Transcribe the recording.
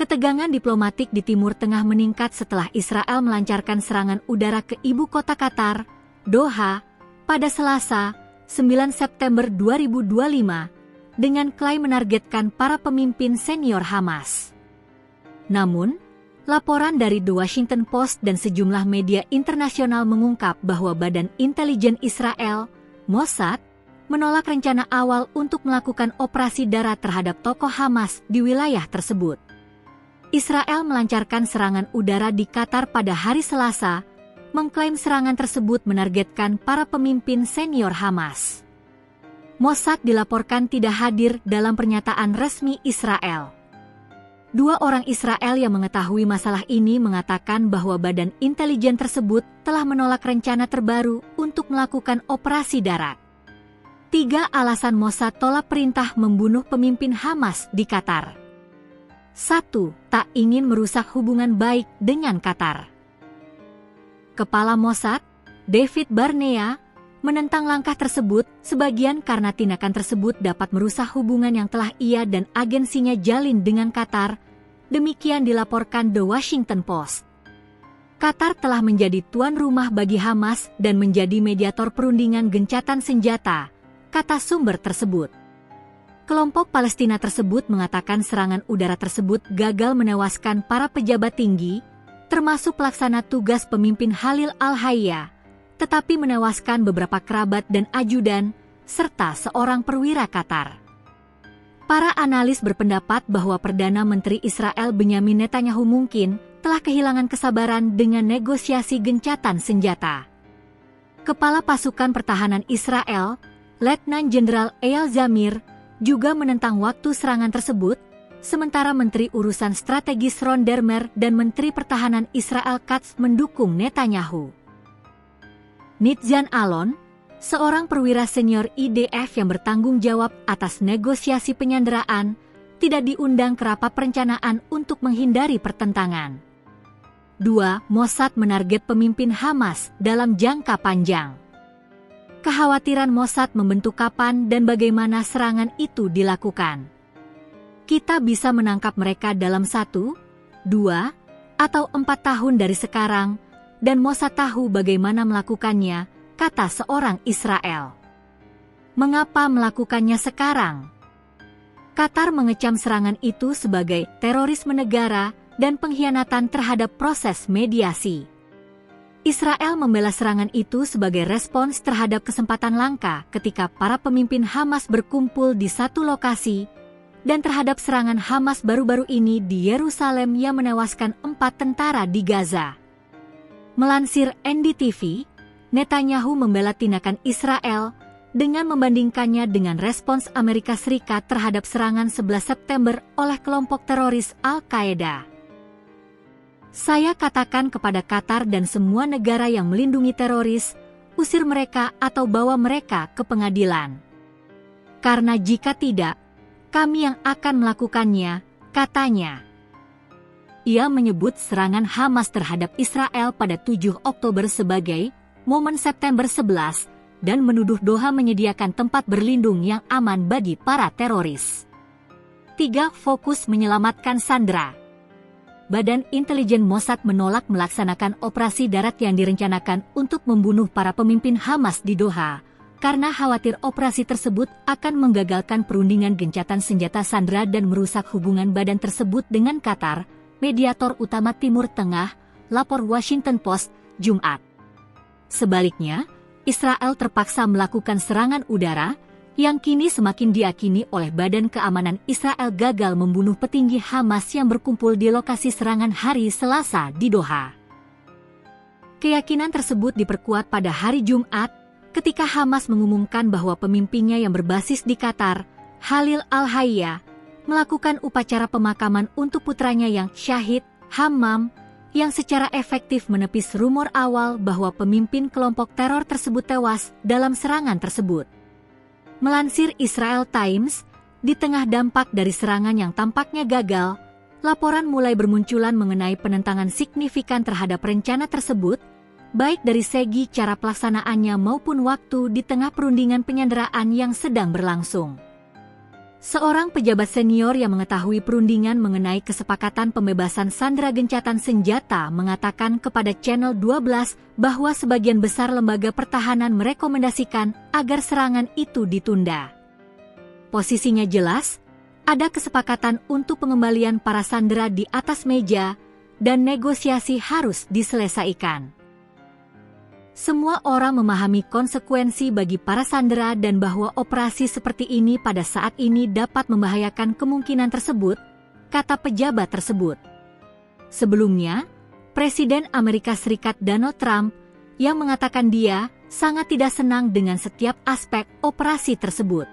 Ketegangan diplomatik di Timur Tengah meningkat setelah Israel melancarkan serangan udara ke ibu kota Qatar, Doha, pada Selasa, 9 September 2025, dengan klaim menargetkan para pemimpin senior Hamas. Namun, laporan dari The Washington Post dan sejumlah media internasional mengungkap bahwa Badan Intelijen Israel, Mossad, menolak rencana awal untuk melakukan operasi darat terhadap tokoh Hamas di wilayah tersebut. Israel melancarkan serangan udara di Qatar pada hari Selasa, mengklaim serangan tersebut menargetkan para pemimpin senior Hamas. Mossad dilaporkan tidak hadir dalam pernyataan resmi Israel. Dua orang Israel yang mengetahui masalah ini mengatakan bahwa badan intelijen tersebut telah menolak rencana terbaru untuk melakukan operasi darat. 3 alasan Mossad tolak perintah membunuh pemimpin Hamas di Qatar. 1. Tak ingin merusak hubungan baik dengan Qatar. Kepala Mossad, David Barnea, menentang langkah tersebut sebagian karena tindakan tersebut dapat merusak hubungan yang telah ia dan agensinya jalin dengan Qatar, demikian dilaporkan The Washington Post. Qatar telah menjadi tuan rumah bagi Hamas dan menjadi mediator perundingan gencatan senjata, kata sumber tersebut. Kelompok Palestina tersebut mengatakan serangan udara tersebut gagal menewaskan para pejabat tinggi, termasuk pelaksana tugas pemimpin Khalil Al-Hayya, tetapi menewaskan beberapa kerabat dan ajudan, serta seorang perwira Qatar. Para analis berpendapat bahwa Perdana Menteri Israel Benyamin Netanyahu mungkin telah kehilangan kesabaran dengan negosiasi gencatan senjata. Kepala Pasukan Pertahanan Israel, Letnan Jenderal Eyal Zamir, juga menentang waktu serangan tersebut, sementara Menteri Urusan Strategis Ron Dermer dan Menteri Pertahanan Israel Katz mendukung Netanyahu. Nitzan Alon, seorang perwira senior IDF yang bertanggung jawab atas negosiasi penyanderaan, tidak diundang ke rapat perencanaan untuk menghindari pertentangan. 2. Mossad menarget pemimpin Hamas dalam jangka panjang. Kekhawatiran Mossad membentuk kapan dan bagaimana serangan itu dilakukan. Kita bisa menangkap mereka dalam 1, 2, atau 4 tahun dari sekarang, dan Mossad tahu bagaimana melakukannya, kata seorang Israel. Mengapa melakukannya sekarang? Qatar mengecam serangan itu sebagai terorisme negara dan pengkhianatan terhadap proses mediasi. Israel membela serangan itu sebagai respons terhadap kesempatan langka ketika para pemimpin Hamas berkumpul di satu lokasi dan terhadap serangan Hamas baru-baru ini di Yerusalem yang menewaskan 4 tentara di Gaza. Melansir NDTV, Netanyahu membela tindakan Israel dengan membandingkannya dengan respons Amerika Serikat terhadap serangan 11 September oleh kelompok teroris Al-Qaeda. Saya katakan kepada Qatar dan semua negara yang melindungi teroris, usir mereka atau bawa mereka ke pengadilan. Karena jika tidak, kami yang akan melakukannya, katanya. Ia menyebut serangan Hamas terhadap Israel pada 7 Oktober sebagai momen September 11 dan menuduh Doha menyediakan tempat berlindung yang aman bagi para teroris. 3. Fokus menyelamatkan sandera. Badan Intelijen Mossad menolak melaksanakan operasi darat yang direncanakan untuk membunuh para pemimpin Hamas di Doha, karena khawatir operasi tersebut akan menggagalkan perundingan gencatan senjata sandera dan merusak hubungan badan tersebut dengan Qatar, mediator utama Timur Tengah, lapor Washington Post, Jumat. Sebaliknya, Israel terpaksa melakukan serangan udara, yang kini semakin diyakini oleh Badan Keamanan Israel gagal membunuh petinggi Hamas yang berkumpul di lokasi serangan hari Selasa di Doha. Keyakinan tersebut diperkuat pada hari Jumat, ketika Hamas mengumumkan bahwa pemimpinnya yang berbasis di Qatar, Khalil Al-Hayya, melakukan upacara pemakaman untuk putranya yang syahid, Hammam, yang secara efektif menepis rumor awal bahwa pemimpin kelompok teror tersebut tewas dalam serangan tersebut. Melansir Israel Times, di tengah dampak dari serangan yang tampaknya gagal, laporan mulai bermunculan mengenai penentangan signifikan terhadap rencana tersebut, baik dari segi cara pelaksanaannya maupun waktu di tengah perundingan penyanderaan yang sedang berlangsung. Seorang pejabat senior yang mengetahui perundingan mengenai kesepakatan pembebasan sandera gencatan senjata mengatakan kepada Channel 12 bahwa sebagian besar lembaga pertahanan merekomendasikan agar serangan itu ditunda. Posisinya jelas, ada kesepakatan untuk pengembalian para sandera di atas meja dan negosiasi harus diselesaikan. Semua orang memahami konsekuensi bagi para sandera dan bahwa operasi seperti ini pada saat ini dapat membahayakan kemungkinan tersebut, kata pejabat tersebut. Sebelumnya, Presiden Amerika Serikat Donald Trump yang mengatakan dia sangat tidak senang dengan setiap aspek operasi tersebut.